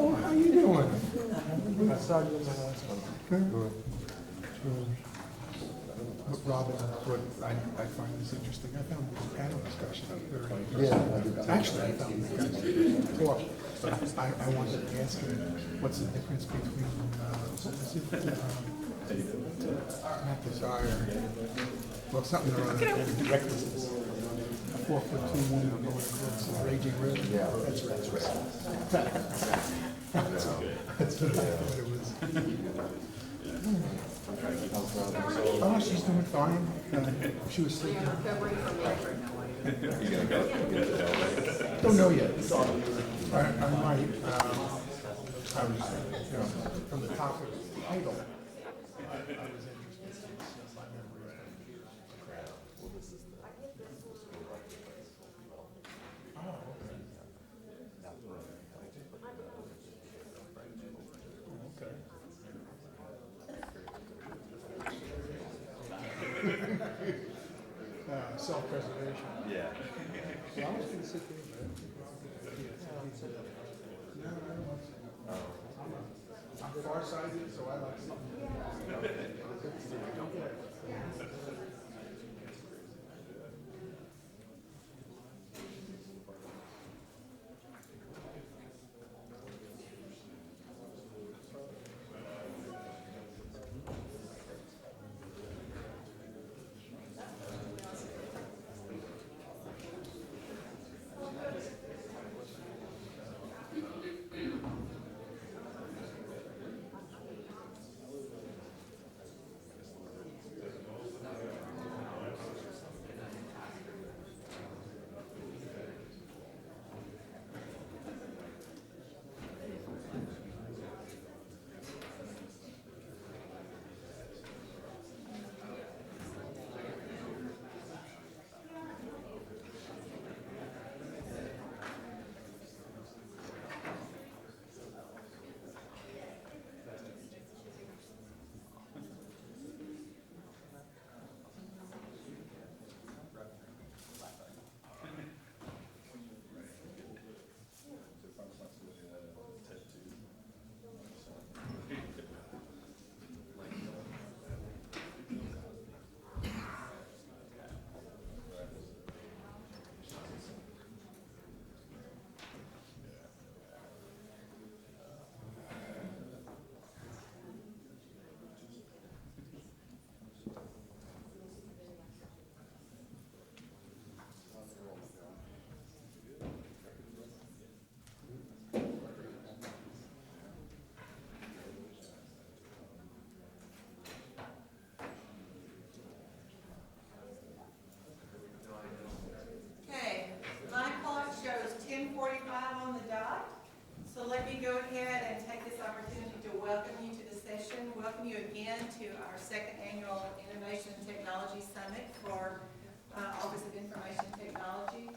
Oh, how you doing? I saw you in the last one. Good. Robin, what I find this interesting. I found this panel discussion very interesting. Actually, I found you guys talk, but I wanted to ask you, what's the difference between, not desire, well, something around recklessness. A 4'2" woman going across a raging river. Yeah, that's right. That's what I thought it was. Oh, she's doing fine. She was sleeping. Don't know yet. I might. I was, from the top of the title. I was interested in my memory. Oh, okay. Self-preservation. Yeah. So I was going to sit there, but I'm far-sighted, so I like sitting. Welcome you again to our second annual Innovation and Technology Summit for Office of Information Technology.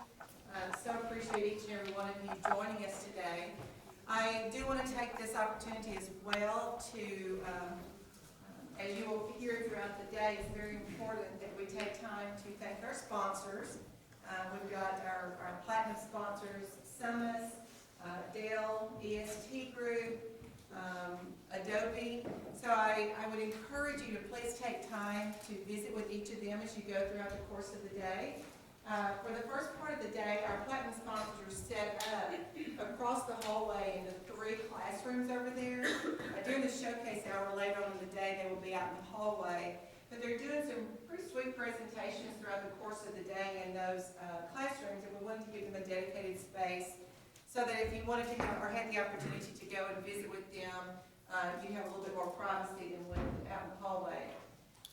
So appreciate each and every one of you joining us today. I do want to take this opportunity as well to, as you will hear throughout the day, it's very important that we take time to thank our sponsors. We've got our platinum sponsors, Summit, Dell, EST Group, Adobe. So I would encourage you to please take time to visit with each of them as you go throughout the course of the day. For the first part of the day, our platinum sponsors are set up across the hallway in the 3 classrooms over there. During the showcase hour later on in the day, they will be out in the hallway. But they're doing some pretty sweet presentations throughout the course of the day in those classrooms, and we wanted to give them a dedicated space so that if you wanted to have, or had the opportunity to go and visit with them, you have a little bit more privacy than when out in the hallway.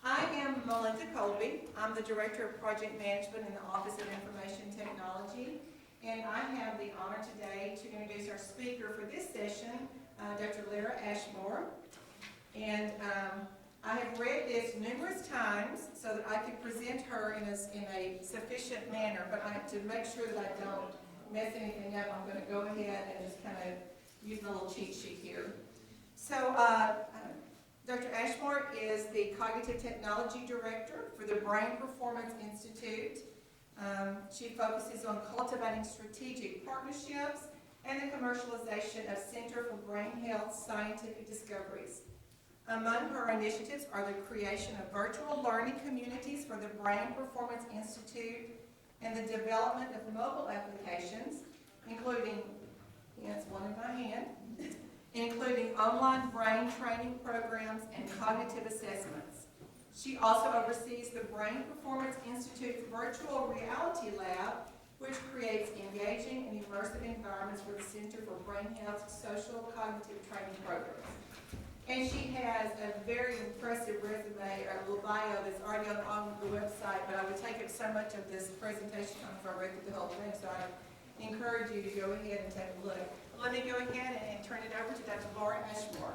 I am Melinda Colby. I'm the Director of Project Management in the Office of Information Technology, and I have the honor today to introduce our speaker for this session, Dr. Lera Ashmore. And I have read this numerous times so that I could present her in a sufficient manner, but I have to make sure that I don't mess anything up. I'm going to go ahead and just kind of use a little cheat sheet here. So Dr. Ashmore is the Cognitive Technology Director for the Brain Performance Institute. She focuses on cultivating strategic partnerships and the commercialization of Center for Brain Health scientific discoveries. Among her initiatives are the creation of virtual learning communities for the Brain Performance Institute and the development of mobile applications, including, it's one in my hand, including online brain training programs and cognitive assessments. She also oversees the Brain Performance Institute's virtual reality lab, which creates engaging and immersive environments for the Center for Brain Health's social cognitive training programs. And she has a very impressive resume, or a little bio that's already on the website, but I would take up so much of this presentation if I read through the whole thing, so I encourage you to go ahead and take a look. Let me go ahead and turn it over to Dr. Lera Ashmore.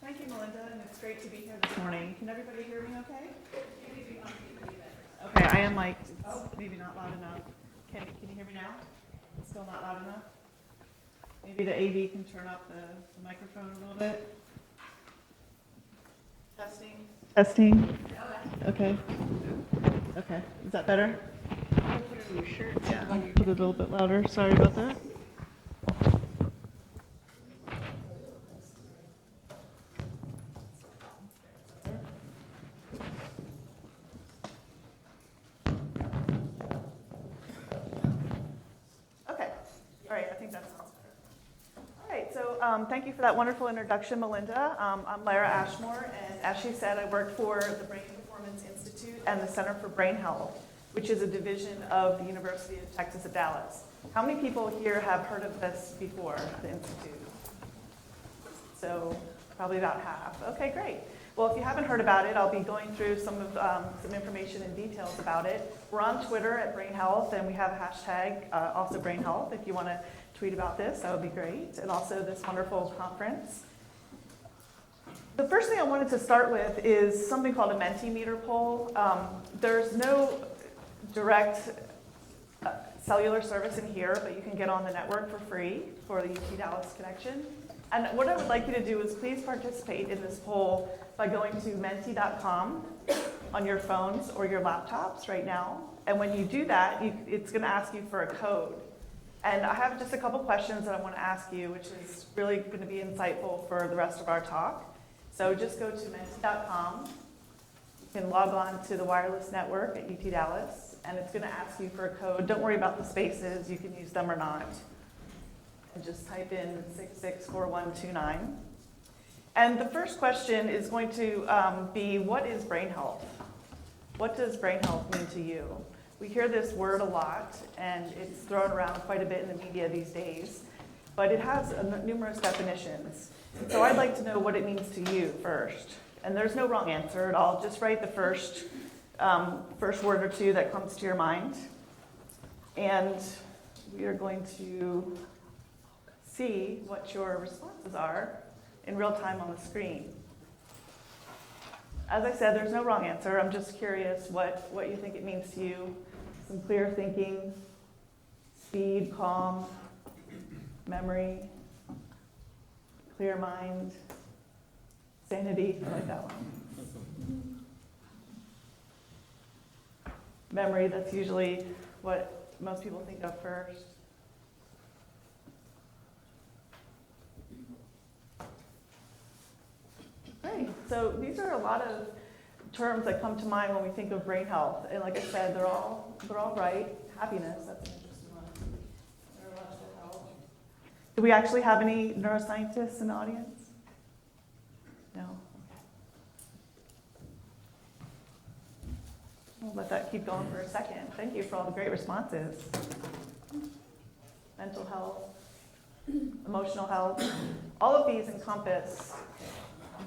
Thank you, Melinda, and it's great to be here this morning. Can everybody hear me okay? Okay, I am like, maybe not loud enough. Can you hear me now? Still not loud enough? Maybe the AV can turn up the microphone a little bit. Testing. Testing. Okay. Okay. Is that better? Yeah. I'll put it a little bit louder. Sorry about that. Thank you for that wonderful introduction, Melinda. I'm Lera Ashmore, and as she said, I work for the Brain Performance Institute and the Center for Brain Health, which is a division of the University of Texas at Dallas. How many people here have heard of this before, the Institute? So probably about half. Okay, great. Well, if you haven't heard about it, I'll be going through some information and details about it. We're on Twitter at Brain Health, and we have a hashtag, also Brain Health, if you want to tweet about this, that would be great, and also this wonderful conference. The first thing I wanted to start with is something called a Metameter Poll. There's no direct cellular service in here, but you can get on the network for free for the UT Dallas connection. And what I would like you to do is please participate in this poll by going to mentee.com on your phones or your laptops right now. And when you do that, it's going to ask you for a code. And I have just a couple questions that I want to ask you, which is really going to be insightful for the rest of our talk. So just go to mentee.com. You can log on to the wireless network at UT Dallas, and it's going to ask you for a code. Don't worry about the spaces. You can use them or not. And just type in 664129. And the first question is going to be, what is brain health? What does brain health mean to you? We hear this word a lot, and it's thrown around quite a bit in the media these days, but it has numerous definitions. So I'd like to know what it means to you first. And there's no wrong answer at all. Just write the first word or two that comes to your mind. And we are going to see what your responses are in real time on the screen. As I said, there's no wrong answer. I'm just curious what you think it means to you. Some clear thinking, speed, calm, memory, clear mind, sanity. I like that one. Memory, that's usually what most people think of first. Great. So these are a lot of terms that come to mind when we think of brain health. And like I said, they're all right. Happiness, that's an interesting one. Neurological health. Do we actually have any neuroscientists in the audience? No? We'll let that keep going for a second. Thank you for all the great responses. Mental health, emotional health, all of these encompass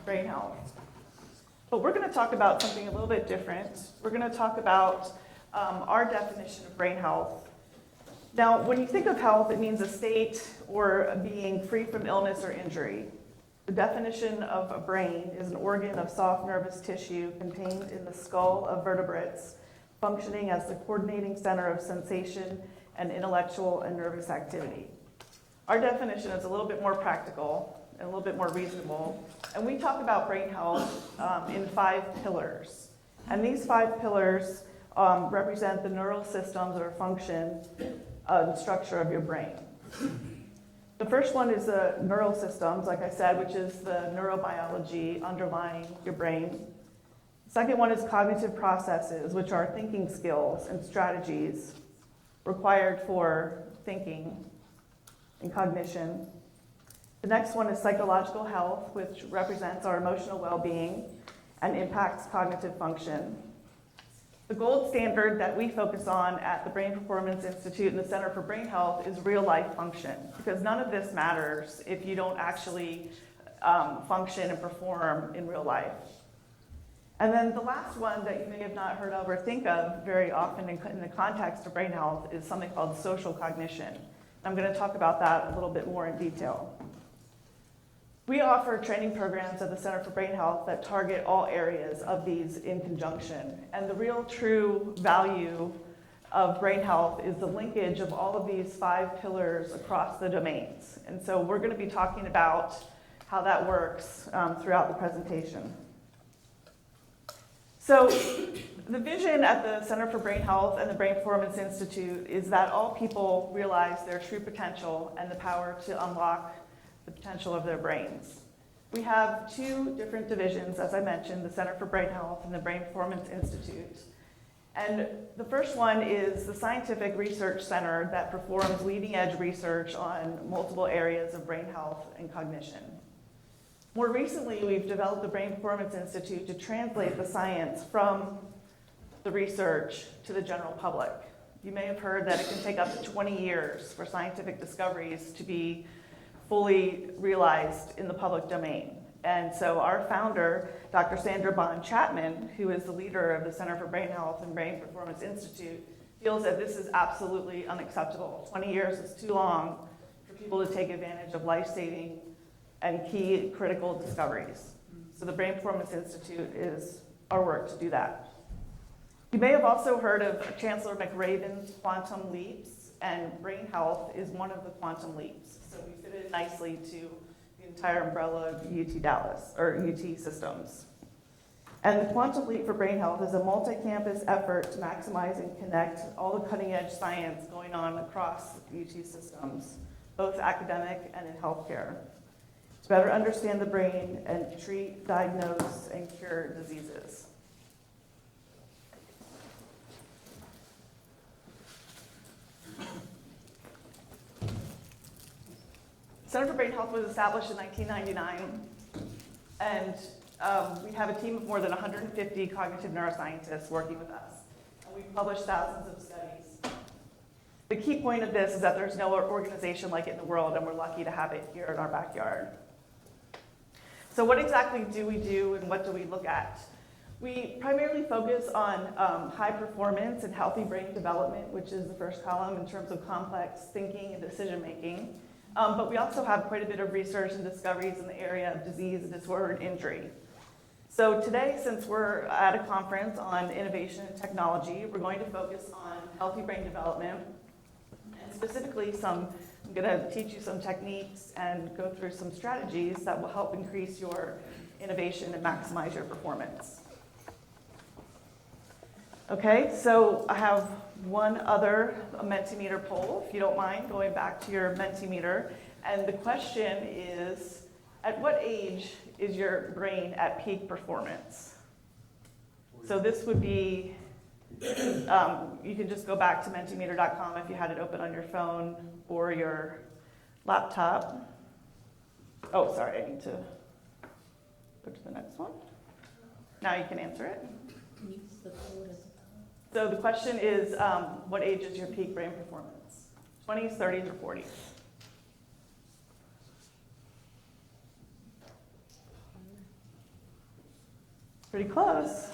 brain health. But we're going to talk about something a little bit different. We're going to talk about our definition of brain health. Now, when you think of health, it means a state or being free from illness or injury. The definition of a brain is an organ of soft nervous tissue contained in the skull of vertebrates, functioning as the coordinating center of sensation and intellectual and nervous activity. Our definition is a little bit more practical and a little bit more reasonable, and we talk about brain health in 5 pillars. And these 5 pillars represent the neural systems or function and structure of your brain. The first one is the neural systems, like I said, which is the neurobiology underlying your brain. The second one is cognitive processes, which are thinking skills and strategies required for thinking and cognition. The next one is psychological health, which represents our emotional well-being and impacts cognitive function. The gold standard that we focus on at the Brain Performance Institute and the Center for Brain Health is real-life function, because none of this matters if you don't actually function and perform in real life. And then the last one that you may have not heard of or think of very often in the context of brain health is something called social cognition. I'm going to talk about that a little bit more in detail. We offer training programs at the Center for Brain Health that target all areas of these in conjunction. And the real true value of brain health is the linkage of all of these 5 pillars across the domains. And so we're going to be talking about how that works throughout the presentation. So the vision at the Center for Brain Health and the Brain Performance Institute is that all people realize their true potential and the power to unlock the potential of their brains. We have 2 different divisions, as I mentioned, the Center for Brain Health and the Brain Performance Institute. And the first one is the scientific research center that performs leading-edge research on multiple areas of brain health and cognition. More recently, we've developed the Brain Performance Institute to translate the science from the research to the general public. You may have heard that it can take up to 20 years for scientific discoveries to be fully realized in the public domain. And so our founder, Dr. Sandra Bond Chapman, who is the leader of the Center for Brain Health and Brain Performance Institute, feels that this is absolutely unacceptable. 20 years is too long for people to take advantage of life-saving and key critical discoveries. So the Brain Performance Institute is our work to do that. You may have also heard of Chancellor McRaven's quantum leaps, and brain health is one of the quantum leaps. So we fit it nicely to the entire umbrella of UT Dallas, or UT systems. And the quantum leap for brain health is a multi-campus effort to maximize and connect all the cutting-edge science going on across UT systems, both academic and in healthcare, to better understand the brain and treat, diagnose, and cure diseases. Center for Brain Health was established in 1999, and we have a team of more than 150 cognitive neuroscientists working with us, and we've published thousands of studies. The key point of this is that there's no organization like it in the world, and we're lucky to have it here in our backyard. So what exactly do we do, and what do we look at? We primarily focus on high performance and healthy brain development, which is the first column in terms of complex thinking and decision making. But we also have quite a bit of research and discoveries in the area of disease and disorder and injury. So today, since we're at a conference on innovation and technology, we're going to focus on healthy brain development, and specifically I'm going to teach you some techniques and go through some strategies that will help increase your innovation and maximize your performance. Okay, so I have one other Metameter poll, if you don't mind going back to your Mentimeter. And the question is, at what age is your brain at peak performance? So this would be, you can just go back to mentimeter.com if you had it open on your phone or your laptop. Oh, sorry, I need to go to the next one. Now you can answer it. Use the code at the top. So the question is, what age is your peak brain performance? 20s, 30s, or 40s? Pretty close.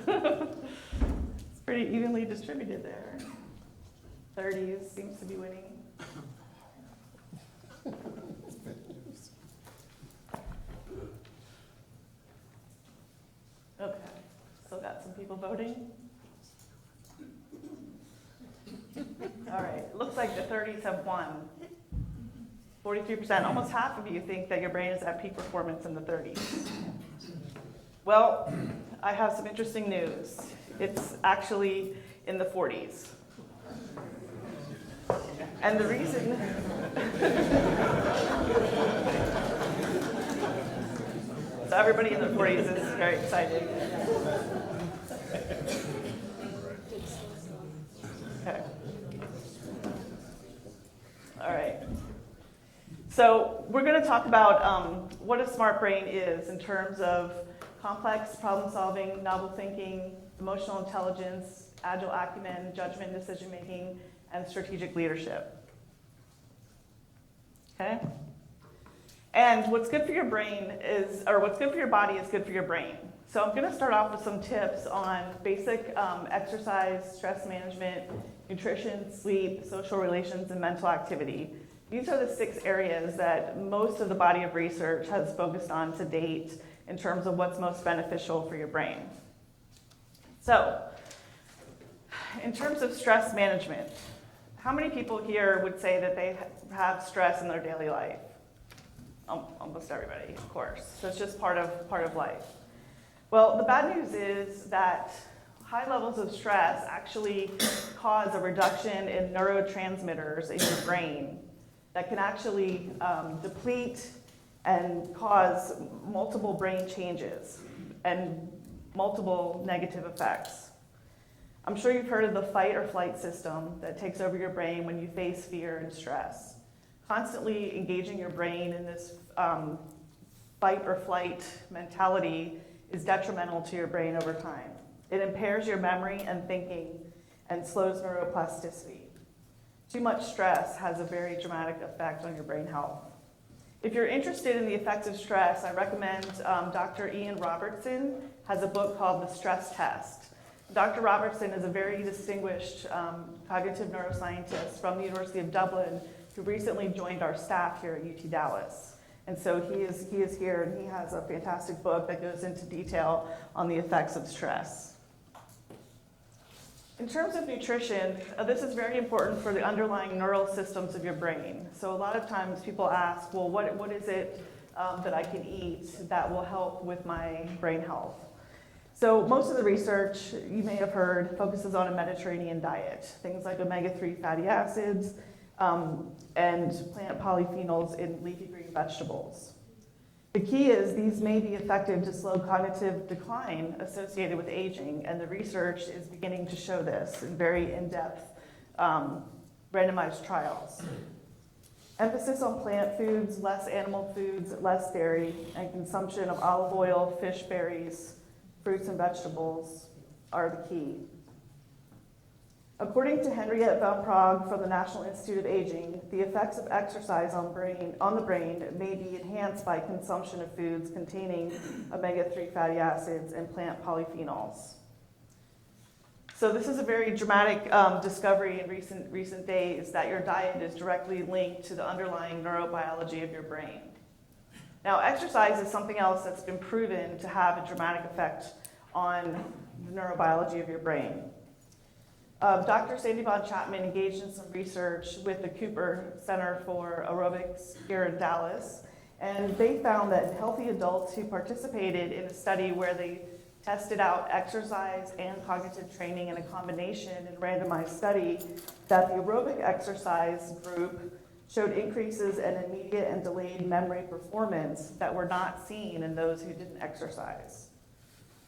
It's pretty evenly distributed there. 30s seems to be winning. Okay, still got some people voting. All right, looks like the 30s have won. 43%, almost half of you think that your brain is at peak performance in the 30s. Well, I have some interesting news. It's actually in the 40s. And the reason... So everybody in the 40s is very excited. Okay. All right. So we're going to talk about what a smart brain is in terms of complex problem solving, novel thinking, emotional intelligence, agile acumen, judgment, decision making, and strategic leadership. Okay? And what's good for your brain is, or what's good for your body is good for your brain. So I'm going to start off with some tips on basic exercise, stress management, nutrition, sleep, social relations, and mental activity. These are the 6 areas that most of the body of research has focused on to date in terms of what's most beneficial for your brain. So, in terms of stress management, how many people here would say that they have stress in their daily life? Almost everybody, of course. So it's just part of life. Well, the bad news is that high levels of stress actually cause a reduction in neurotransmitters in your brain that can actually deplete and cause multiple brain changes and multiple negative effects. I'm sure you've heard of the fight or flight system that takes over your brain when you face fear and stress. Constantly engaging your brain in this fight or flight mentality is detrimental to your brain over time. It impairs your memory and thinking and slows neuroplasticity. Too much stress has a very dramatic effect on your brain health. If you're interested in the effects of stress, I recommend Dr. Ian Robertson has a book called The Stress Test. Dr. Robertson is a very distinguished cognitive neuroscientist from the University of Dublin who recently joined our staff here at UT Dallas. And so he is here, and he has a fantastic book that goes into detail on the effects of stress. In terms of nutrition, this is very important for the underlying neural systems of your brain. So a lot of times people ask, well, what is it that I can eat that will help with my brain health? So most of the research, you may have heard, focuses on a Mediterranean diet. Things like omega-3 fatty acids and plant polyphenols in leafy green vegetables. The key is these may be effective to slow cognitive decline associated with aging, and the research is beginning to show this in very in-depth randomized trials. Emphasis on plant foods, less animal foods, less dairy, and consumption of olive oil, fish, berries, fruits, and vegetables are the key. According to Henriette Van Praag from the National Institute of Aging, the effects of exercise on the brain may be enhanced by consumption of foods containing omega-3 fatty acids and plant polyphenols. So this is a very dramatic discovery in recent days that your diet is directly linked to the underlying neurobiology of your brain. Now, exercise is something else that's been proven to have a dramatic effect on the neurobiology of your brain. Dr. Sandy Von Chapman engaged in some research with the Cooper Center for Aerobics here in Dallas, and they found that healthy adults who participated in a study where they tested out exercise and cognitive training in a combination in a randomized study, that the aerobic exercise group showed increases in immediate and delayed memory performance that were not seen in those who didn't exercise.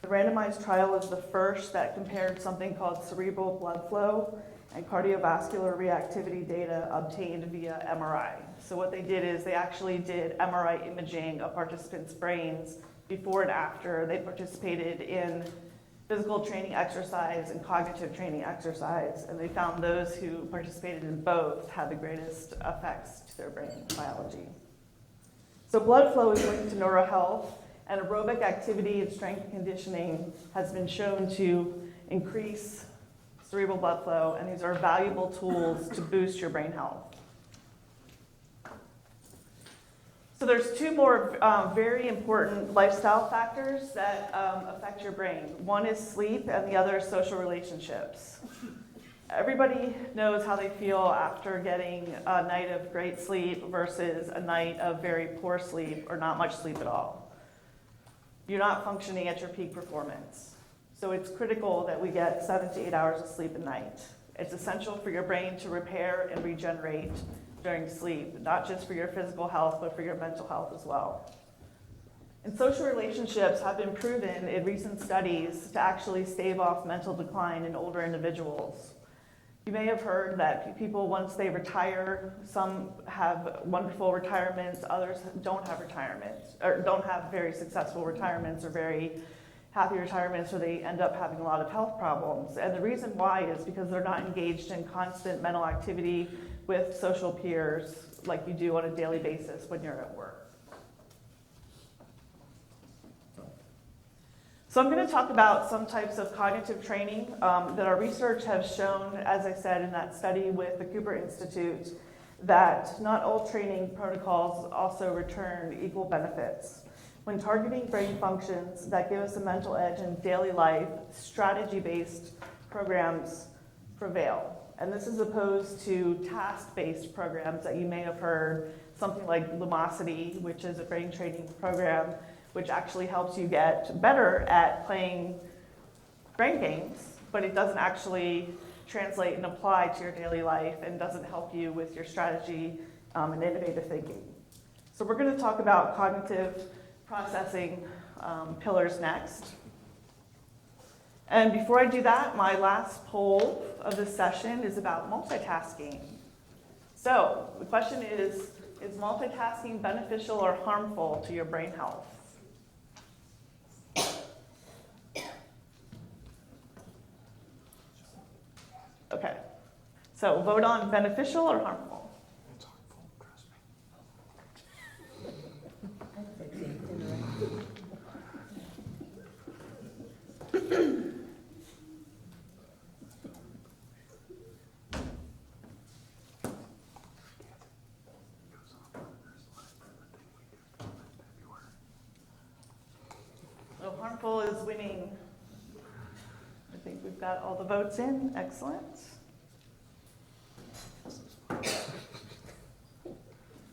The randomized trial is the first that compared something called cerebral blood flow and cardiovascular reactivity data obtained via MRI. So what they did is they actually did MRI imaging of participants' brains before and after they participated in physical training exercise and cognitive training exercise, and they found those who participated in both had the greatest effects to their brain biology. So blood flow is linked to neurohealth, and aerobic activity and strength conditioning has been shown to increase cerebral blood flow, and these are valuable tools to boost your brain health. So there's two more very important lifestyle factors that affect your brain. One is sleep, and the other is social relationships. Everybody knows how they feel after getting a night of great sleep versus a night of very poor sleep or not much sleep at all. You're not functioning at your peak performance. So it's critical that we get 7 to 8 hours of sleep a night. It's essential for your brain to repair and regenerate during sleep, not just for your physical health, but for your mental health as well. And social relationships have been proven in recent studies to actually stave off mental decline in older individuals. You may have heard that people, once they retire, some have wonderful retirements, others don't have retirements, or don't have very successful retirements or very happy retirements, or they end up having a lot of health problems. And the reason why is because they're not engaged in constant mental activity with social peers like you do on a daily basis when you're at work. So I'm going to talk about some types of cognitive training that our research has shown, as I said in that study with the Cooper Institute, that not all training protocols also return equal benefits. When targeting brain functions that give us a mental edge in daily life, strategy-based programs prevail. And this is opposed to task-based programs that you may have heard, something like Lumosity, which is a brain training program, which actually helps you get better at playing brain games, but it doesn't actually translate and apply to your daily life and doesn't help you with your strategy and innovative thinking. So we're going to talk about cognitive processing pillars next. And before I do that, my last poll of this session is about multitasking. So the question is multitasking beneficial or harmful to your brain health? Okay, so vote on beneficial or harmful. It's harmful, trust me. So harmful is winning. I think we've got all the votes in. Excellent.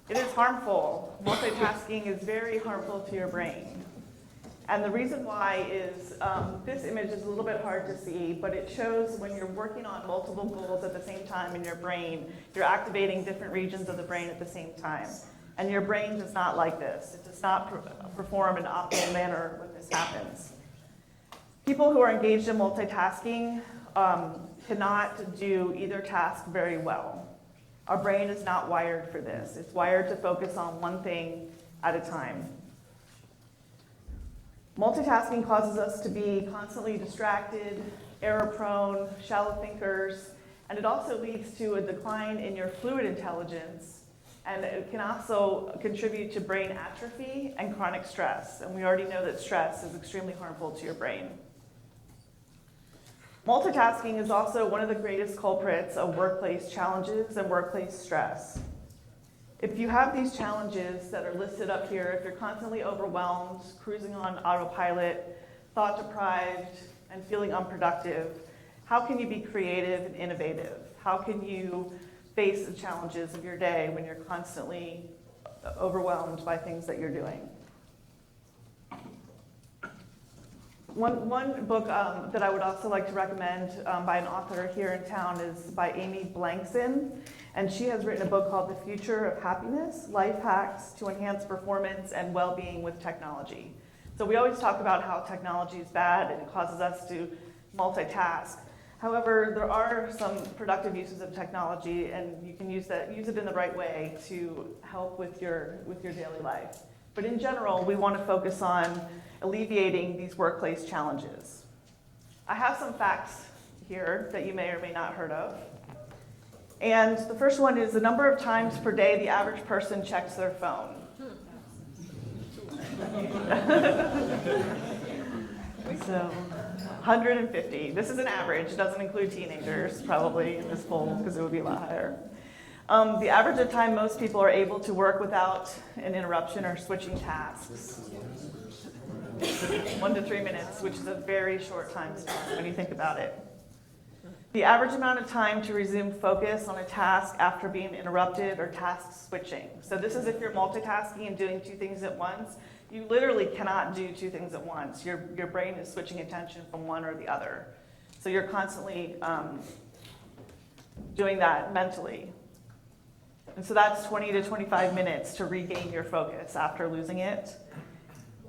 It is harmful. Multitasking is very harmful to your brain. And the reason why is this image is a little bit hard to see, but it shows when you're working on multiple goals at the same time in your brain, you're activating different regions of the brain at the same time. And your brain does not like this. It does not perform in an optimal manner when this happens. People who are engaged in multitasking cannot do either task very well. Our brain is not wired for this. It's wired to focus on one thing at a time. Multitasking causes us to be constantly distracted, error-prone, shallow thinkers, and it also leads to a decline in your fluid intelligence, and it can also contribute to brain atrophy and chronic stress. And we already know that stress is extremely harmful to your brain. Multitasking is also one of the greatest culprits of workplace challenges and workplace stress. If you have these challenges that are listed up here, if you're constantly overwhelmed, cruising on autopilot, thought-deprived, and feeling unproductive, how can you be creative and innovative? How can you face the challenges of your day when you're constantly overwhelmed by things that you're doing? One book that I would also like to recommend by an author here in town is by Amy Blankson, and she has written a book called The Future of Happiness: Life Hacks to Enhance Performance and Well-Being with Technology. So we always talk about how technology is bad and it causes us to multitask. However, there are some productive uses of technology, and you can use it in the right way to help with your daily life. But in general, we want to focus on alleviating these workplace challenges. I have some facts here that you may or may not heard of. And the first one is the number of times per day the average person checks their phone. So 150. This is an average. It doesn't include teenagers probably in this poll because it would be a lot higher. The average of time most people are able to work without an interruption or switching tasks. 1 to 3 minutes, which is a very short time span when you think about it. The average amount of time to resume focus on a task after being interrupted or task switching. So this is if you're multitasking and doing 2 things at once. You literally cannot do 2 things at once. Your brain is switching attention from one or the other. So you're constantly doing that mentally. And so that's 20 to 25 minutes to regain your focus after losing it.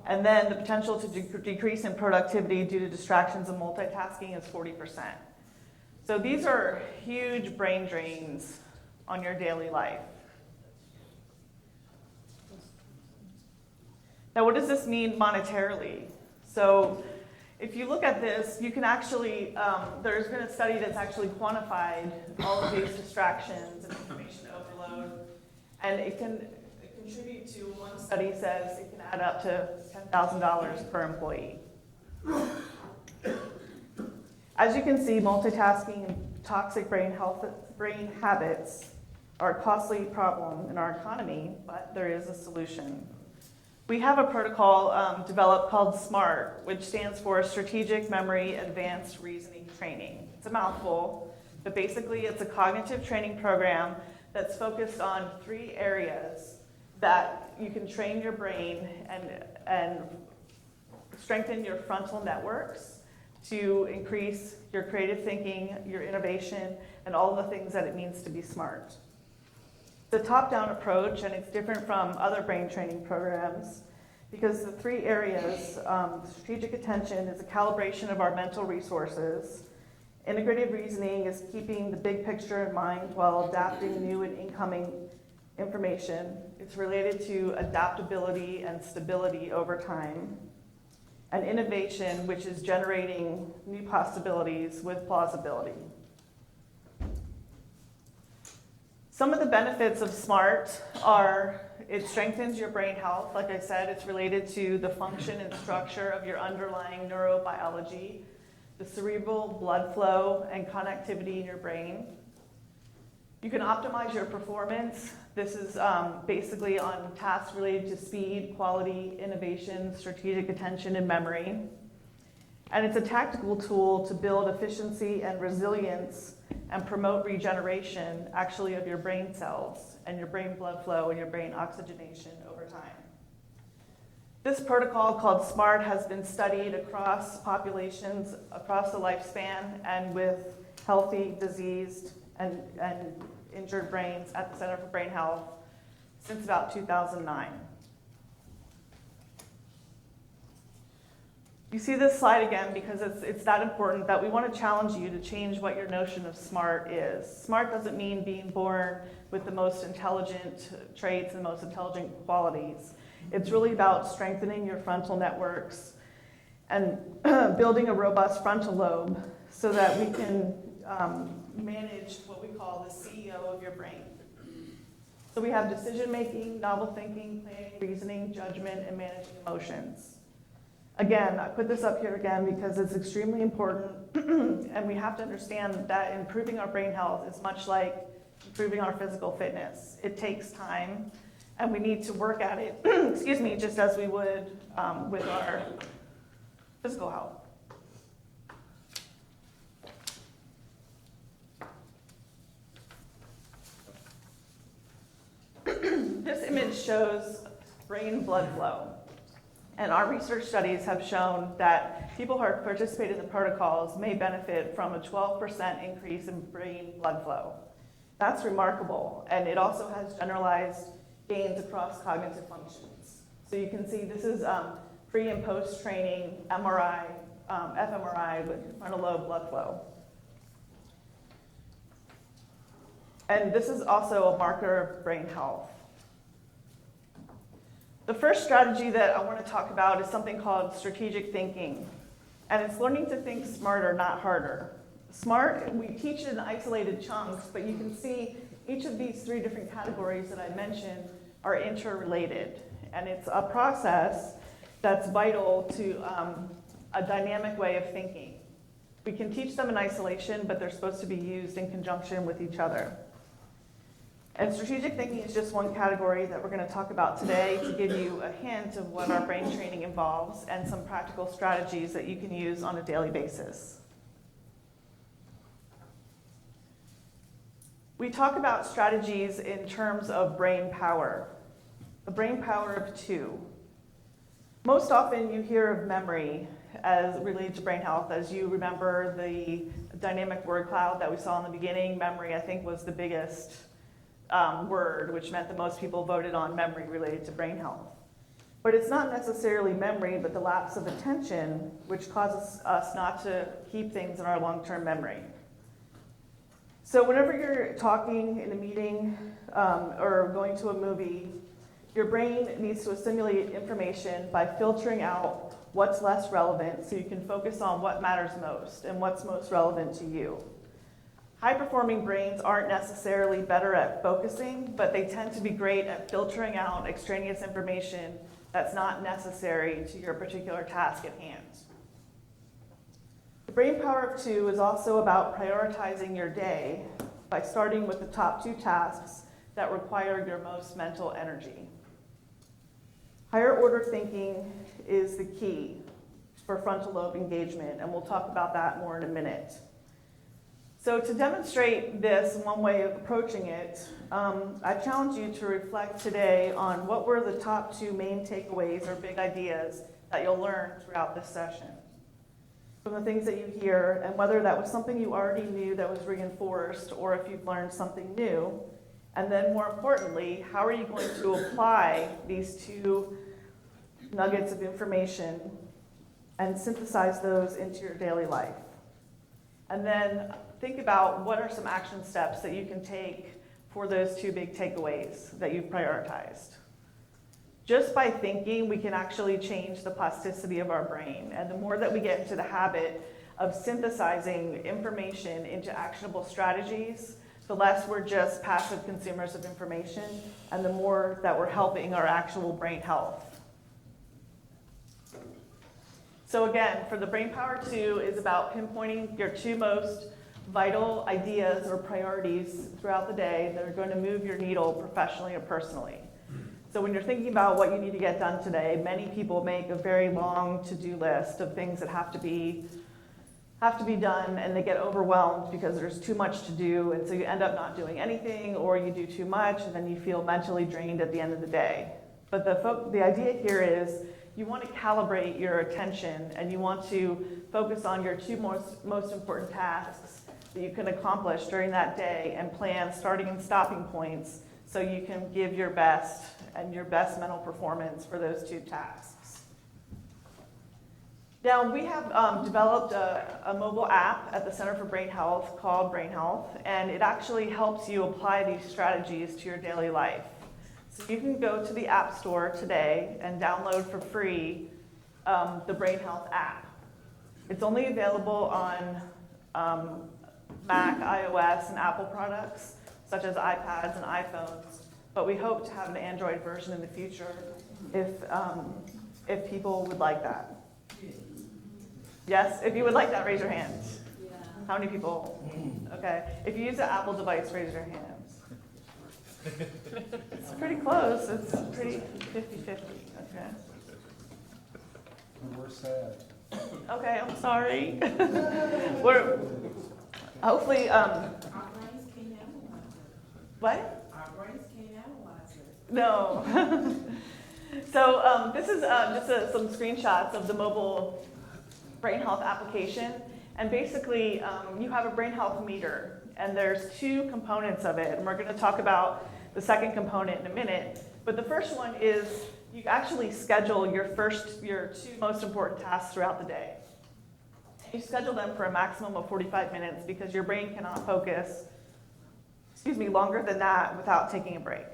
And then the potential to decrease in productivity due to distractions and multitasking is 40%. So these are huge brain drains on your daily life. Now, what does this mean monetarily? So if you look at this, you can actually, there's been a study that's actually quantified all of these distractions and information overload, and it can contribute to, one study says it can add up to $10,000 per employee. As you can see, multitasking and toxic brain habits are a costly problem in our economy, but there is a solution. We have a protocol developed called SMART, which stands for Strategic Memory Advanced Reasoning Training. It's a mouthful, but basically it's a cognitive training program that's focused on 3 areas that you can train your brain and strengthen your frontal networks to increase your creative thinking, your innovation, and all the things that it means to be smart. It's a top-down approach, and it's different from other brain training programs because the 3 areas, strategic attention is a calibration of our mental resources. Integrative reasoning is keeping the big picture in mind while adapting new and incoming information. It's related to adaptability and stability over time. And innovation, which is generating new possibilities with plausibility. Some of the benefits of SMART are it strengthens your brain health. Like I said, it's related to the function and structure of your underlying neurobiology, the cerebral blood flow and connectivity in your brain. You can optimize your performance. This is basically on tasks related to speed, quality, innovation, strategic attention, and memory. And it's a tactical tool to build efficiency and resilience and promote regeneration, actually, of your brain cells and your brain blood flow and your brain oxygenation over time. This protocol called SMART has been studied across populations, across the lifespan, and with healthy, diseased, and injured brains at the Center for Brain Health since about 2009. You see this slide again because it's that important that we want to challenge you to change what your notion of smart is. Smart doesn't mean being born with the most intelligent traits and most intelligent qualities. It's really about strengthening your frontal networks and building a robust frontal lobe so that we can manage what we call the CEO of your brain. So we have decision-making, novel thinking, planning, reasoning, judgment, and managing emotions. Again, I put this up here again because it's extremely important, and we have to understand that improving our brain health is much like improving our physical fitness. It takes time, and we need to work at it, excuse me, just as we would with our physical health. This image shows brain blood flow. And our research studies have shown that people who have participated in the protocols may benefit from a 12% increase in brain blood flow. That's remarkable. And it also has generalized gains across cognitive functions. So you can see this is pre and post training MRI, fMRI with frontal lobe blood flow. And this is also a marker of brain health. The first strategy that I want to talk about is something called strategic thinking. And it's learning to think smarter, not harder. Smart, we teach it in isolated chunks, but you can see each of these 3 different categories that I mentioned are interrelated. And it's a process that's vital to a dynamic way of thinking. We can teach them in isolation, but they're supposed to be used in conjunction with each other. And strategic thinking is just one category that we're going to talk about today to give you a hint of what our brain training involves and some practical strategies that you can use on a daily basis. We talk about strategies in terms of brain power, a brain power of 2. Most often you hear of memory as related to brain health. As you remember the dynamic word cloud that we saw in the beginning, memory I think was the biggest word, which meant that most people voted on memory related to brain health. But it's not necessarily memory, but the lapse of attention, which causes us not to keep things in our long-term memory. So whenever you're talking in a meeting or going to a movie, your brain needs to assimilate information by filtering out what's less relevant so you can focus on what matters most and what's most relevant to you. High-performing brains aren't necessarily better at focusing, but they tend to be great at filtering out extraneous information that's not necessary to your particular task at hand. The brain power of 2 is also about prioritizing your day by starting with the top 2 tasks that require your most mental energy. Higher order thinking is the key for frontal lobe engagement, and we'll talk about that more in a minute. So to demonstrate this, one way of approaching it, I challenge you to reflect today on what were the top 2 main takeaways or big ideas that you'll learn throughout this session from the things that you hear, and whether that was something you already knew that was reinforced or if you've learned something new. And then more importantly, how are you going to apply these 2 nuggets of information and synthesize those into your daily life? And then think about what are some action steps that you can take for those 2 big takeaways that you've prioritized. Just by thinking, we can actually change the plasticity of our brain. And the more that we get into the habit of synthesizing information into actionable strategies, the less we're just passive consumers of information, and the more that we're helping our actual brain health. So again, for the brain power 2 is about pinpointing your 2 most vital ideas or priorities throughout the day that are going to move your needle professionally or personally. So when you're thinking about what you need to get done today, many people make a very long to-do list of things that have to be done, and they get overwhelmed because there's too much to do, and so you end up not doing anything, or you do too much, and then you feel mentally drained at the end of the day. But the idea here is you want to calibrate your attention, and you want to focus on your 2 most important tasks that you can accomplish during that day, and plan starting and stopping points so you can give your best and your best mental performance for those 2 tasks. Now, we have developed a mobile app at the Center for Brain Health called Brain Health, and it actually helps you apply these strategies to your daily life. So you can go to the App Store today and download for free the Brain Health app. It's only available on Mac, iOS, and Apple products, such as iPads and iPhones, but we hope to have an Android version in the future if people would like that. Yes, if you would like that, raise your hand. Yeah. How many people? Okay. If you use an Apple device, raise your hands. It's pretty close. It's pretty 50-50. Okay. We're sad. Okay, I'm sorry. We're hopefully. Our brains can't analyze it. What? Our brains can't analyze it. No. So this is just some screenshots of the mobile brain health application. And basically, you have a brain health meter. And there's 2 components of it. And we're going to talk about the second component in a minute. But the first one is you actually schedule your 2 most important tasks throughout the day. You schedule them for a maximum of 45 minutes because your brain cannot focus, longer than that without taking a break.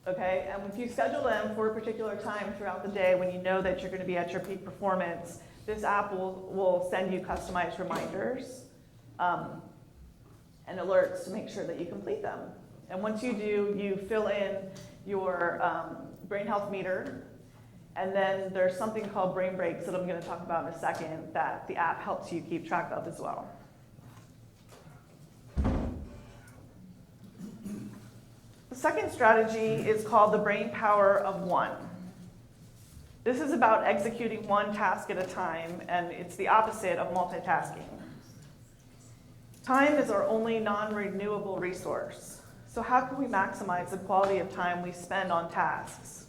Okay, and if you schedule them for a particular time throughout the day when you know that you're going to be at your peak performance, this app will send you customized reminders and alerts to make sure that you complete them. And once you do, you fill in your brain health meter, and then there's something called brain breaks that I'm going to talk about in a second that the app helps you keep track of as well. The second strategy is called the brain power of one. This is about executing one task at a time, and it's the opposite of multitasking. Time is our only non-renewable resource. So how can we maximize the quality of time we spend on tasks?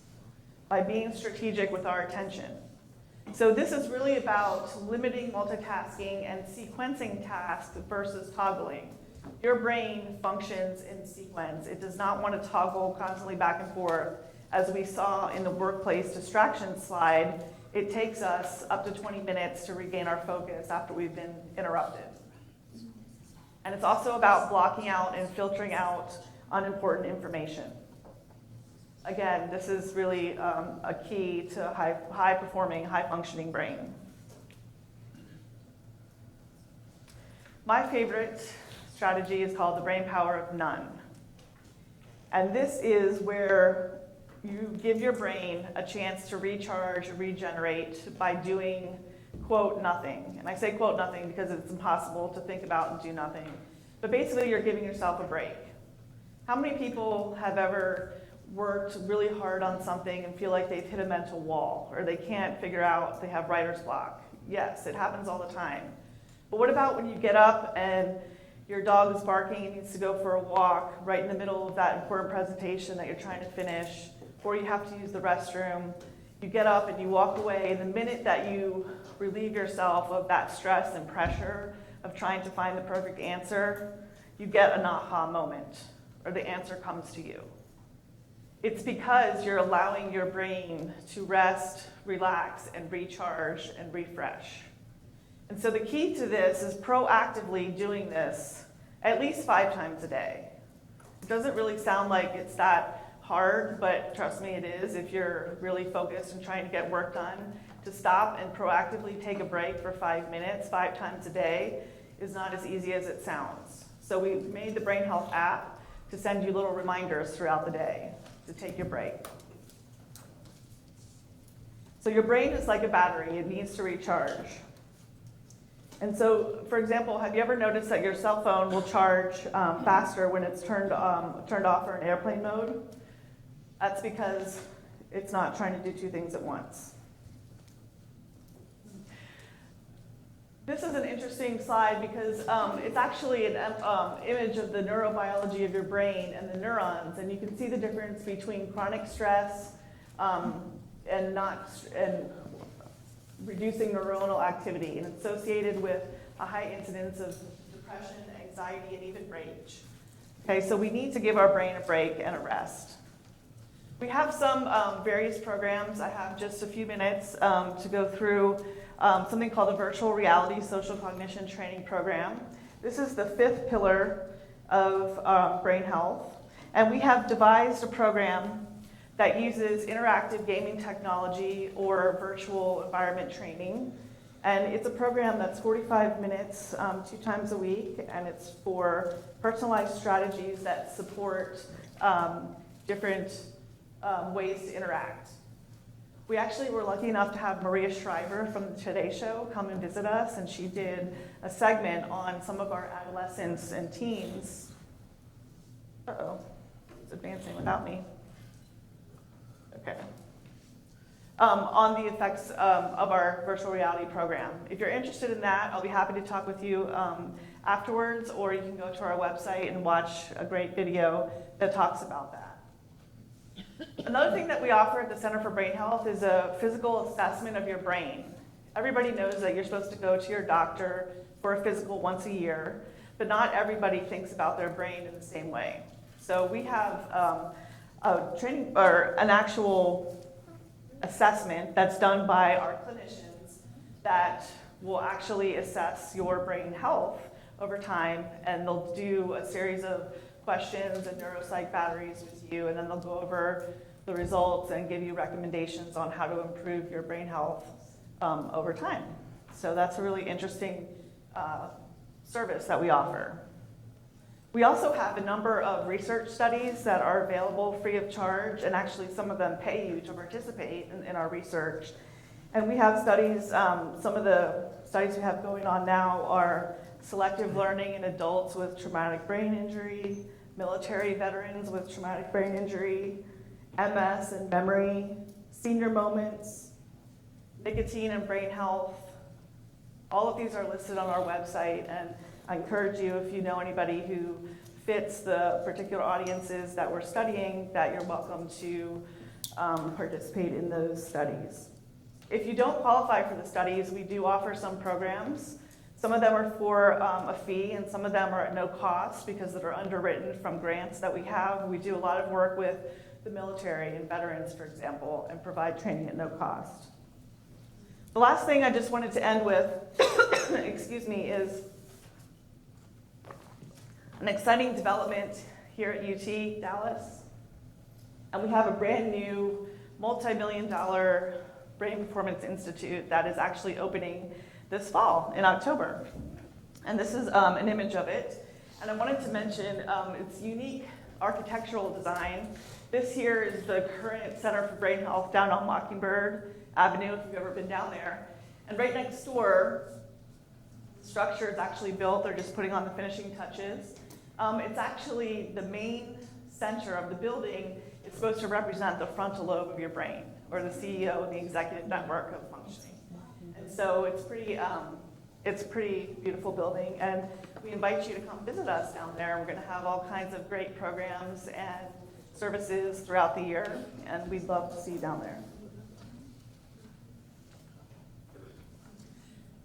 By being strategic with our attention. So this is really about limiting multitasking and sequencing tasks versus toggling. Your brain functions in sequence. It does not want to toggle constantly back and forth. As we saw in the workplace distraction slide, it takes us up to 20 minutes to regain our focus after we've been interrupted. And it's also about blocking out and filtering out unimportant information. Again, this is really a key to high-performing, high-functioning brain. My favorite strategy is called the brain power of none. And this is where you give your brain a chance to recharge, regenerate by doing, quote, nothing. And I say quote nothing because it's impossible to think about and do nothing. But basically, you're giving yourself a break. How many people have ever worked really hard on something and feel like they've hit a mental wall, or they can't figure out, they have writer's block? Yes, it happens all the time. But what about when you get up and your dog is barking and needs to go for a walk right in the middle of that important presentation that you're trying to finish, or you have to use the restroom? You get up and you walk away, and the minute that you relieve yourself of that stress and pressure of trying to find the perfect answer, you get an aha moment, or the answer comes to you. It's because you're allowing your brain to rest, relax, and recharge and refresh. And so the key to this is proactively doing this at least 5 times a day. It doesn't really sound like it's that hard, but trust me, it is if you're really focused and trying to get work done. To stop and proactively take a break for 5 minutes, 5 times a day, is not as easy as it sounds. So we made the Brain Health app to send you little reminders throughout the day to take your break. So your brain is like a battery. It needs to recharge. And so, for example, have you ever noticed that your cell phone will charge faster when it's turned off or in airplane mode? That's because it's not trying to do 2 things at once. This is an interesting slide because it's actually an image of the neurobiology of your brain and the neurons, and you can see the difference between chronic stress and reducing neuronal activity, and associated with a high incidence of depression, anxiety, and even rage. Okay, so we need to give our brain a break and a rest. We have some various programs. I have just a few minutes to go through something called the Virtual Reality Social Cognition Training Program. This is the 5th pillar of brain health. And we have devised a program that uses interactive gaming technology or virtual environment training. And it's a program that's 45 minutes 2 times a week, and it's for personalized strategies that support different ways to interact. We actually were lucky enough to have Maria Shriver from the Today Show come and visit us, and she did a segment on some of our adolescents and teens. Uh-oh, it's advancing without me. Okay. On the effects of our virtual reality program. If you're interested in that, I'll be happy to talk with you afterwards, or you can go to our website and watch a great video that talks about that. Another thing that we offer at the Center for Brain Health is a physical assessment of your brain. Everybody knows that you're supposed to go to your doctor for a physical once a year, but not everybody thinks about their brain in the same way. So we have a training or an actual assessment that's done by our clinicians that will actually assess your brain health over time, and they'll do a series of questions and neuropsych batteries with you, and then they'll go over the results and give you recommendations on how to improve your brain health over time. So that's a really interesting service that we offer. We also have a number of research studies that are available free of charge, and actually some of them pay you to participate in our research. And we have studies, some of the studies we have going on now are selective learning in adults with traumatic brain injury, military veterans with traumatic brain injury, MS and memory, senior moments, nicotine and brain health. All of these are listed on our website, and I encourage you, if you know anybody who fits the particular audiences that we're studying, that you're welcome to participate in those studies. If you don't qualify for the studies, we do offer some programs. Some of them are for a fee, and some of them are at no cost because they're underwritten from grants that we have. We do a lot of work with the military and veterans, for example, and provide training at no cost. The last thing I just wanted to end with, excuse me, is an exciting development here at UT Dallas. And we have a brand new multi-million-dollar Brain Performance Institute that is actually opening this fall in October. And this is an image of it. And I wanted to mention its unique architectural design. This here is the current Center for Brain Health down on Mockingbird Avenue, if you've ever been down there. And right next door, the structure is actually built. They're just putting on the finishing touches. It's actually the main center of the building. It's supposed to represent the frontal lobe of your brain, or the CEO and the executive network of functioning. And so it's a pretty beautiful building, and we invite you to come visit us down there. We're going to have all kinds of great programs and services throughout the year, and we'd love to see you down there.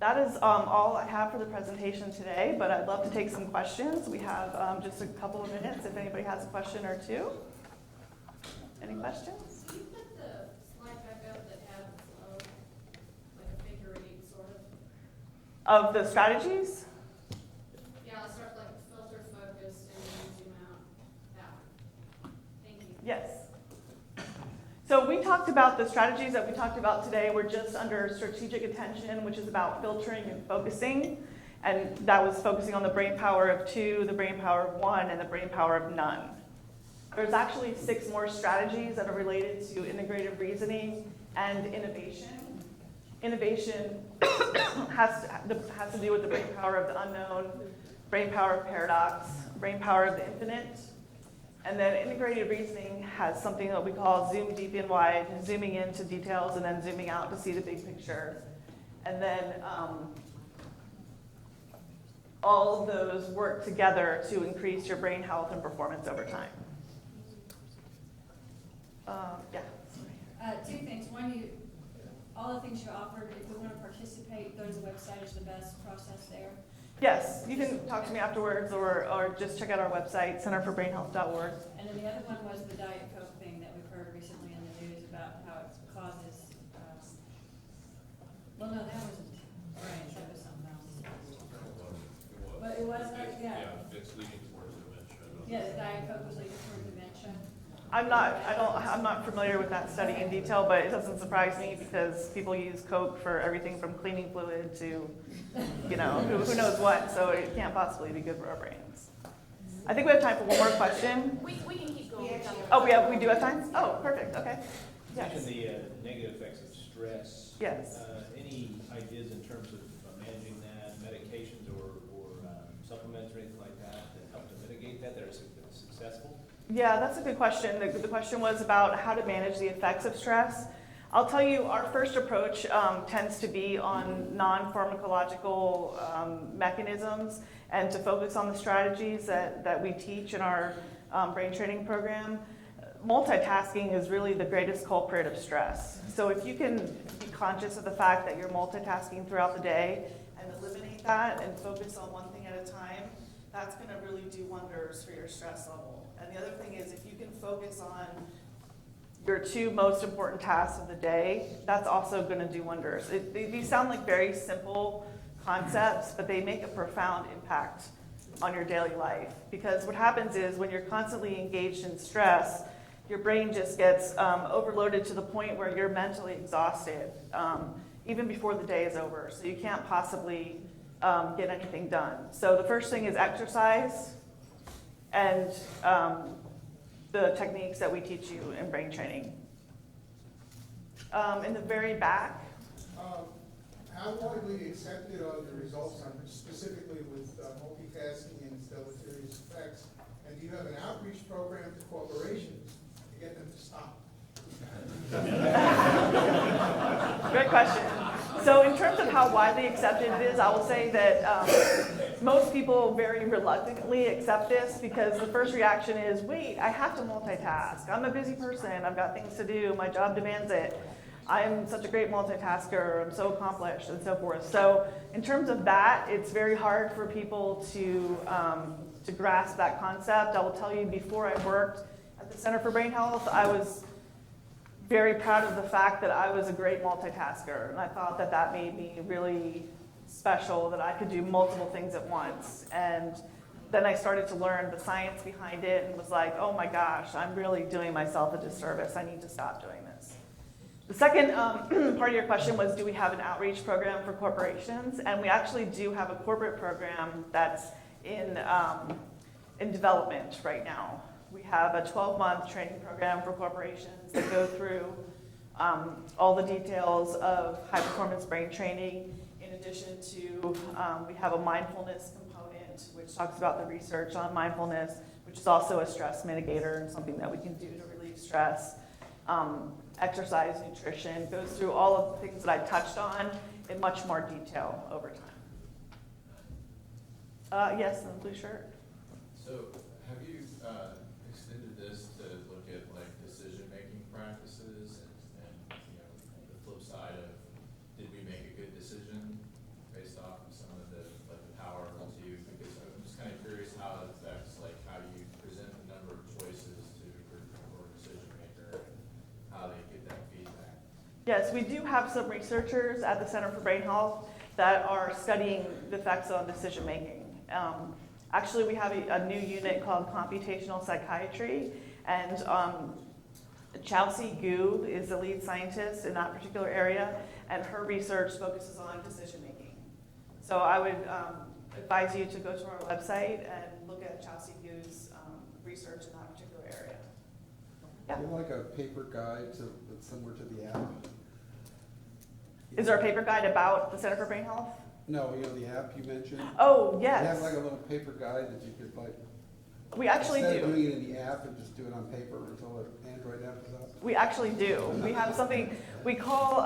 That is all I have for the presentation today, but I'd love to take some questions. We have just a couple of minutes if anybody has a question or two. Any questions? Can you put the slide back up that has like a figure eight sort of? Of the strategies? Yeah, I'll start like filter focused and then zoom out. That one. Thank you. Yes. So we talked about the strategies that we talked about today were just under strategic attention, which is about filtering and focusing. And that was focusing on the brain power of 2, the brain power of 1, and the brain power of none. There's actually 6 more strategies that are related to integrative reasoning and innovation. Innovation has to do with the brain power of the unknown, brain power of paradox, brain power of the infinite. And then integrated reasoning has something that we call zoom deep and wide, zooming into details and then zooming out to see the big picture. And then all of those work together to increase your brain health and performance over time. Yeah. Two things. One, all the things you offered, if we want to participate, go to the website, is the best process there. Yes, you can talk to me afterwards or just check out our website, centerforbrainhealth.org. And then the other one was the Diet Coke thing that we've heard recently in the news about how it causes, well, no, that wasn't brains, that was something else. But it was, yeah. Yeah, it's leading towards dementia. Yeah, the Diet Coke was leading toward dementia. I'm not familiar with that study in detail, but it doesn't surprise me because people use Coke for everything from cleaning fluid to, who knows what, so it can't possibly be good for our brains. I think we have time for one more question. We can keep going. Oh, we do have time? Oh, perfect, okay. You Yes. mentioned the negative effects of stress. Yes. Any ideas in terms of managing that, medications or supplements or anything like that help to mitigate that are successful? Yeah, that's a good question. The question was about how to manage the effects of stress. I'll tell you, our first approach tends to be on non-pharmacological mechanisms and to focus on the strategies that we teach in our brain training program. Multitasking is really the greatest culprit of stress. So if you can be conscious of the fact that you're multitasking throughout the day and eliminate that and focus on one thing at a time, that's going to really do wonders for your stress level. And the other thing is, if you can focus on your 2 most important tasks of the day, that's also going to do wonders. These sound like very simple concepts, but they make a profound impact on your daily life. Because what happens is when you're constantly engaged in stress, your brain just gets overloaded to the point where you're mentally exhausted. even before the day is over. So you can't possibly get anything done. So the first thing is exercise and the techniques that we teach you in brain training. In the very back, How widely accepted are the results, specifically with multitasking and its deleterious effects? And do you have an outreach program to corporations to get them to stop? Great question. So in terms of how widely accepted it is, I will say that most people very reluctantly accept this because the first reaction is, wait, I have to multitask. I'm a busy person. I've got things to do. My job demands it. I'm such a great multitasker. I'm so accomplished and so forth. So in terms of that, it's very hard for people to grasp that concept. I will tell you, before I worked at the Center for Brain Health, I was very proud of the fact that I was a great multitasker, and I thought that that made me really special, that I could do multiple things at once. And then I started to learn the science behind it and was like, oh my gosh, I'm really doing myself a disservice. I need to stop doing this. The second part of your question was, do we have an outreach program for corporations? And we actually do have a corporate program that's in development right now. We have a 12-month training program for corporations that go through all the details of high-performance brain training. In addition to, we have a mindfulness component, which talks about the research on mindfulness, which is also a stress mitigator and something that we can do to relieve stress. Exercise, nutrition, goes through all of the things that I touched on in much more detail over time. Yes, in the blue shirt. So have you extended this to look at like decision-making practices and you know, the flip side of, did we make a good decision based off of some of the like the power to you? Because I'm just kind of curious how it affects like how you present the number of choices to your decision maker and how they get that feedback. Yes, we do have some researchers at the Center for Brain Health that are studying the effects on decision making. Actually, we have a new unit called Computational Psychiatry, and Chelsea Gu is the lead scientist in that particular area, and her research focuses on decision making. So I would advise you to go to our website and look at Chelsea Gu's research in that particular area. Yeah. Is there like a paper guide that's similar to the app? Is there a paper guide about the Center for Brain Health? No, you know the app you mentioned? Oh, You yes. have like a little paper guide that you could like, We actually instead of do. doing it in the app, and just do it on paper until an Android app is up? We actually do. We have something, we call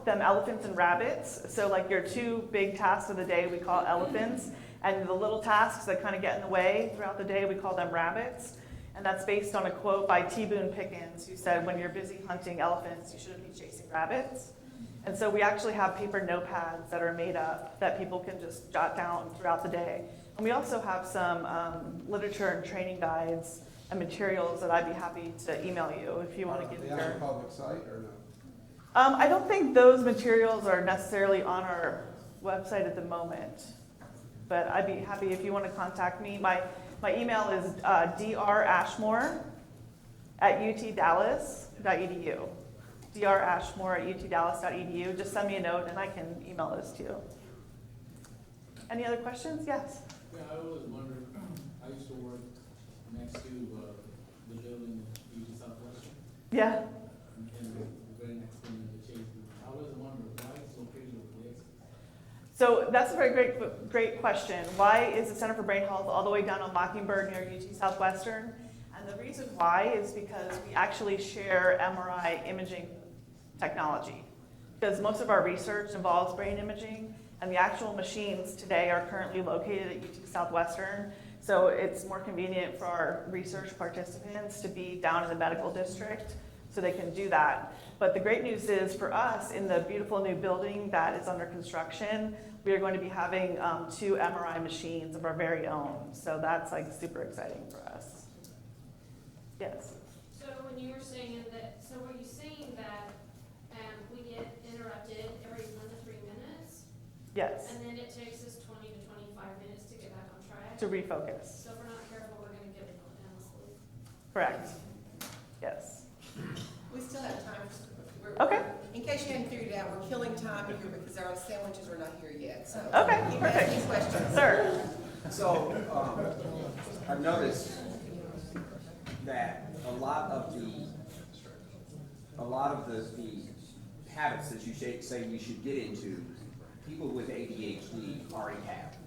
them elephants and rabbits. So like your two big tasks of the day, we call elephants. And the little tasks that kind of get in the way throughout the day, we call them rabbits. And that's based on a quote by T. Boone Pickens, who said, when you're busy hunting elephants, you shouldn't be chasing rabbits. And so we actually have paper notepads that are made up that people can just jot down throughout the day. And we also have some literature and training guides and materials that I'd be happy to email you if you want to give me Are they on your... a public site or no? I don't think those materials are necessarily on our website at the moment, but I'd be happy if you want to contact me. My email is drashmore@utdallas.edu. drashmore@utdallas.edu. Just send me a note and I can email those to you. Any other questions? Yes. Yeah, I was wondering, I used to work next to the building at UT Southwestern, Yeah. and the very next thing in the Chase Group. I was wondering why it's located over there. So that's a very great question. Why is the Center for Brain Health all the way down on Mockingbird near UT Southwestern? And the reason why is because we actually share MRI imaging technology. Because most of our research involves brain imaging, and the actual machines today are currently located at UT Southwestern. So it's more convenient for our research participants to be down in the medical district so they can do that. But the great news is for us, in the beautiful new building that is under construction, we are going to be having 2 MRI machines of our very own. So that's like super exciting for us. Yes. So when you were saying that, so were you saying that we get interrupted every 1 to 3 minutes? Yes. And then it takes us 20 to 25 minutes to get back on track? To refocus. So if we're not careful, we're gonna get down the slope. Correct. Yes. We still have time, we're Okay. In case you hadn't figured it out, we're killing time here because our sandwiches are not here yet, so. Okay, keep perfect. asking questions. Sir? So, I've noticed that a lot of the habits that you say we should get into, people with ADHD already have.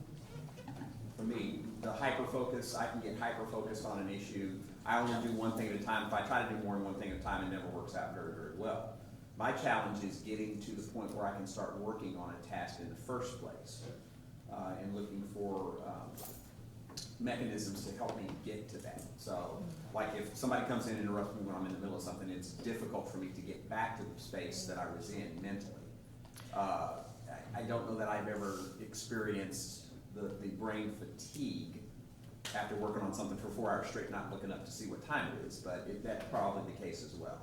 For me, the hyper-focus, I can get hyper-focused on an issue. I only do one thing at a time. If I try to do more than one thing at a time, it never works out very, very well. My challenge is getting to the point where I can start working on a task in the first place, and looking for mechanisms to help me get to that. So, like if somebody comes in and interrupts me when I'm in the middle of something, it's difficult for me to get back to the space that I was in mentally. I don't know that I've ever experienced the brain fatigue after working on something for 4 hours straight, not looking up to see what time it is, but that's probably the case as well.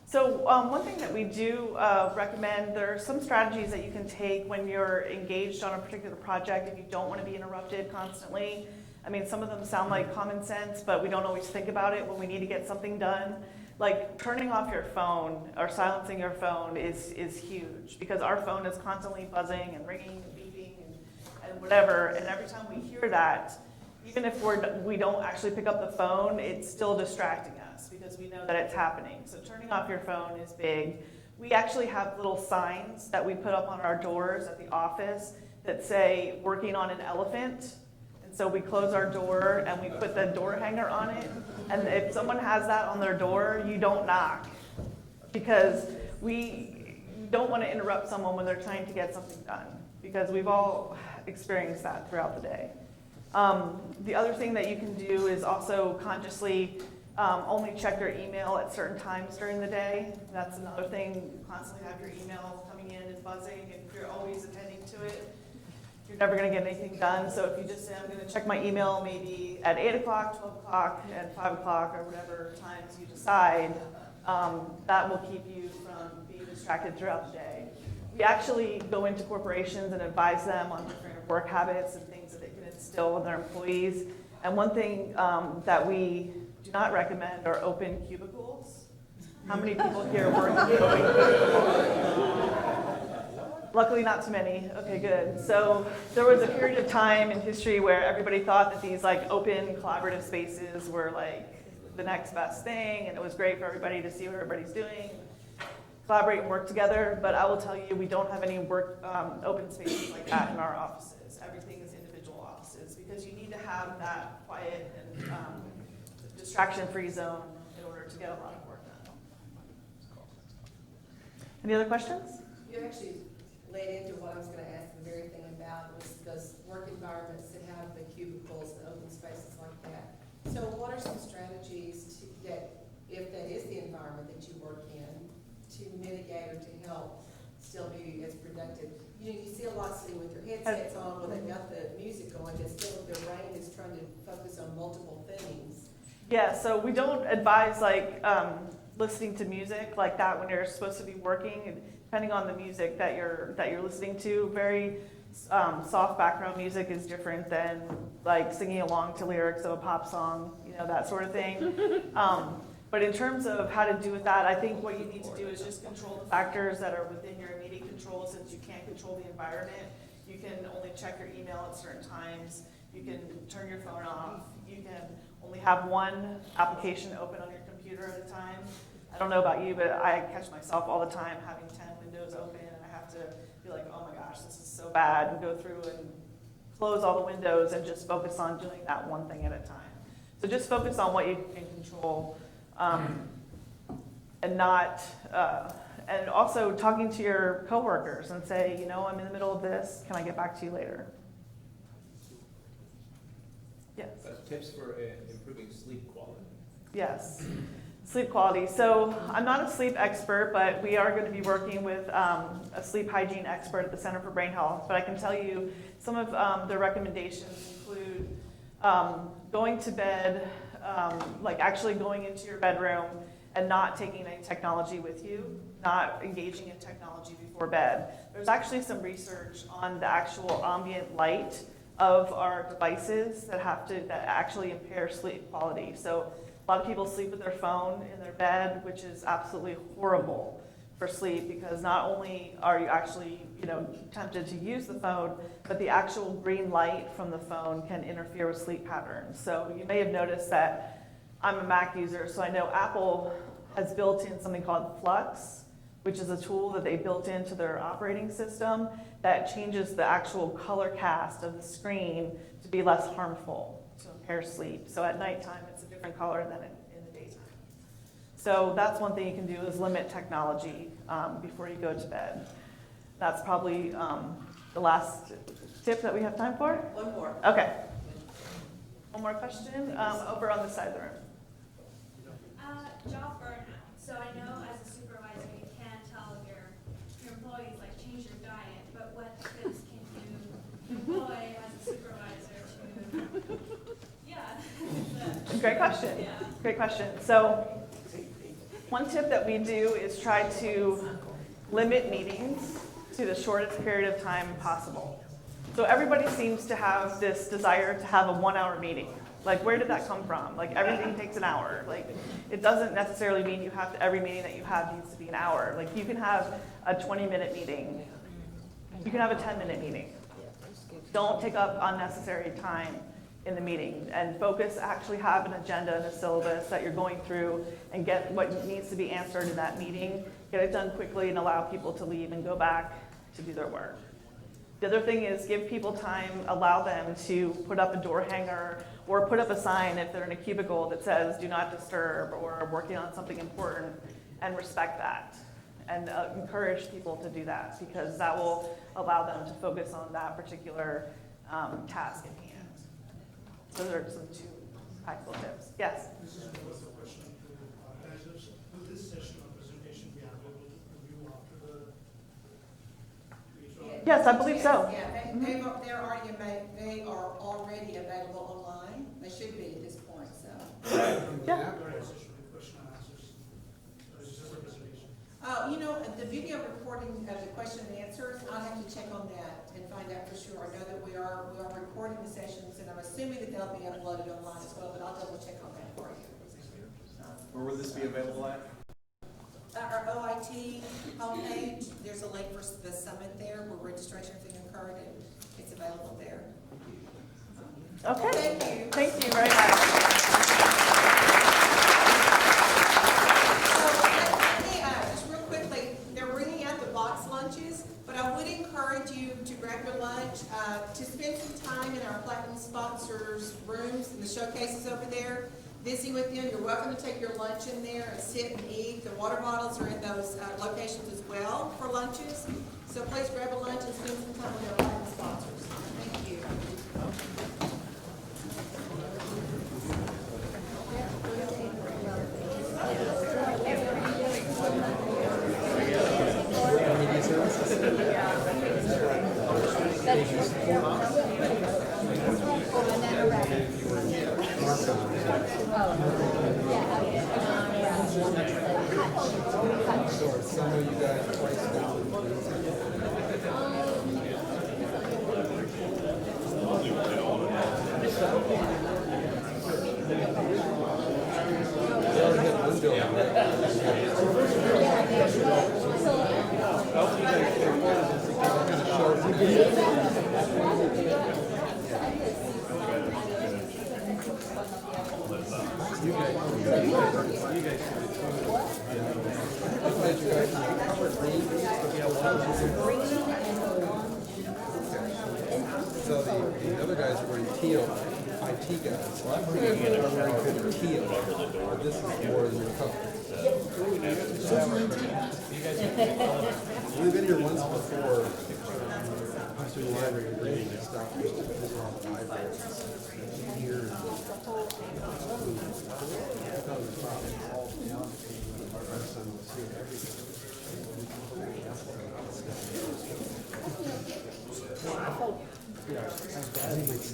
So one thing that we do recommend, there are some strategies that you can take when you're engaged on a particular project if you don't want to be interrupted constantly. I mean, some of them sound like common sense, but we don't always think about it when we need to get something done. Like turning off your phone or silencing your phone is huge, because our phone is constantly buzzing and ringing and beeping and whatever, and every time we hear that, even if we don't actually pick up the phone, it's still distracting us because we know that it's happening. So turning off your phone is big. We actually have little signs that we put up on our doors at the office that say, working on an elephant. And so we close our door and we put the door hanger on it. And if someone has that on their door, you don't knock, because we don't want to interrupt someone when they're trying to get something done, because we've all experienced that throughout the day. The other thing that you can do is also consciously only check your email at certain times during the day. That's another thing. You constantly have your email coming in and buzzing, and if you're always attending to it, you're never going to get anything done. So if you just say, I'm going to check my email maybe at 8 o'clock, 12 o'clock, and 5 o'clock, or whatever times you decide, that will keep you from being distracted throughout the day. We actually go into corporations and advise them on different work habits and things that they can instill in their employees. And one thing that we do not recommend are open cubicles. How many people here work in open cubicles? Luckily, not too many. Okay, good. So there was a period of time in history where everybody thought that these like open collaborative spaces were like the next best thing, and it was great for everybody to see what everybody's doing, collaborate and work together. But I will tell you, we don't have any open spaces like that in our offices. Everything is individual offices, because you need to have that quiet and distraction-free zone in order to get a lot of work done. Any other questions? You actually led into what I was going to ask the very thing about, was those work environments that have the cubicles and open spaces like that. So what are some strategies that, if that is the environment that you work in, to mitigate or to help still be as productive? You know, you see a lot sitting with their headsets on when they've got the music going, and still their brain is trying to focus on multiple things. Yeah, so we don't advise like listening to music like that when you're supposed to be working. Depending on the music that you're listening to, very soft background music is different than like singing along to lyrics of a pop song, you know, that sort of thing. But in terms of how to do with that, I think what you need to do is just control the factors that are within your immediate control. Since you can't control the environment, you can only check your email at certain times. You can turn your phone off. You can only have one application open on your computer at a time. I don't know about you, but I catch myself all the time having 10 windows open, and I have to be like, oh my gosh, this is so bad, and go through and close all the windows and just focus on doing that one thing at a time. So just focus on what you can control, and not, and also talking to your coworkers and say, you know, I'm in the middle of this, can I get back to you later? Yes. Tips for improving sleep quality. Yes. Sleep quality. So I'm not a sleep expert, but we are going to be working with a sleep hygiene expert at the Center for Brain Health. But I can tell you some of the recommendations include going to bed, like actually going into your bedroom and not taking any technology with you, not engaging in technology before bed. There's actually some research on the actual ambient light of our devices that actually impair sleep quality. So a lot of people sleep with their phone in their bed, which is absolutely horrible for sleep, because not only are you actually, tempted to use the phone, but the actual green light from the phone can interfere with sleep patterns. So you may have noticed that I'm a Mac user, so I know Apple has built in something called Flux, which is a tool that they built into their operating system that changes the actual color cast of the screen to be less harmful to impair sleep. So at nighttime, it's a different color than in the daytime. So that's one thing you can do, is limit technology before you go to bed. That's probably the last tip that we have time for. One more. Okay. One more question, over on the side of the room. Job burnout. So I know as a supervisor, you can't tell your employees, like, change your diet, but what tips can you employ as a supervisor to, yeah. Great question. Yeah. Great question. So one tip that we do is try to limit meetings to the shortest period of time possible. So everybody seems to have this desire to have a 1-hour meeting. Like, where did that come from? Like, everything takes an hour. Like, it doesn't necessarily mean you have to, every meeting that you have needs to be an hour. Like, you can have a 20-minute meeting. You can have a 10-minute meeting. Don't take up unnecessary time in the meeting, and focus, actually have an agenda and a syllabus that you're going through and get what needs to be answered in that meeting, get it done quickly, and allow people to leave and go back to do their work. The other thing is give people time, allow them to put up a door hanger or put up a sign if they're in a cubicle that says do not disturb or working on something important, and respect that. And encourage people to do that, because that will allow them to focus on that particular task at hand. So those are some 2 practical tips. Yes? This is just a question to the organizers. Will this session or presentation be available to view after the? Yes, I believe so. Yeah, they are already available online. They should be at this point, so. Yeah. Question and answers. It's just a presentation. The video recording of the question and answers, I'll have to check on that and find out for sure. I know that we are recording the sessions, and I'm assuming that they'll be uploaded online as well, but I'll double check on that for you. Where will this be available at? Our OIT homepage, there's a link for the summit there where registration thing occurred, and it's available there. Okay. Thank you. Thank you very much. Just real quickly, they're bringing out the box lunches, but I would encourage you to grab your lunch, to spend some time in our platinum sponsors' rooms and the showcases over there. Busy with them, you're welcome to take your lunch in there and sit and eat. The water bottles are in those locations as well for lunches. So please grab a lunch and spend some time with our platinum sponsors. Thank you. Some of you guys priced down. So the other guys are wearing teal, IT guys. Well, I'm pretty good at teal, but this is more in your color. We've been here once before, through the library and reading and stuff. This is all the library. Here. I thought it was probably all down. Our son was here. Yeah, I think it's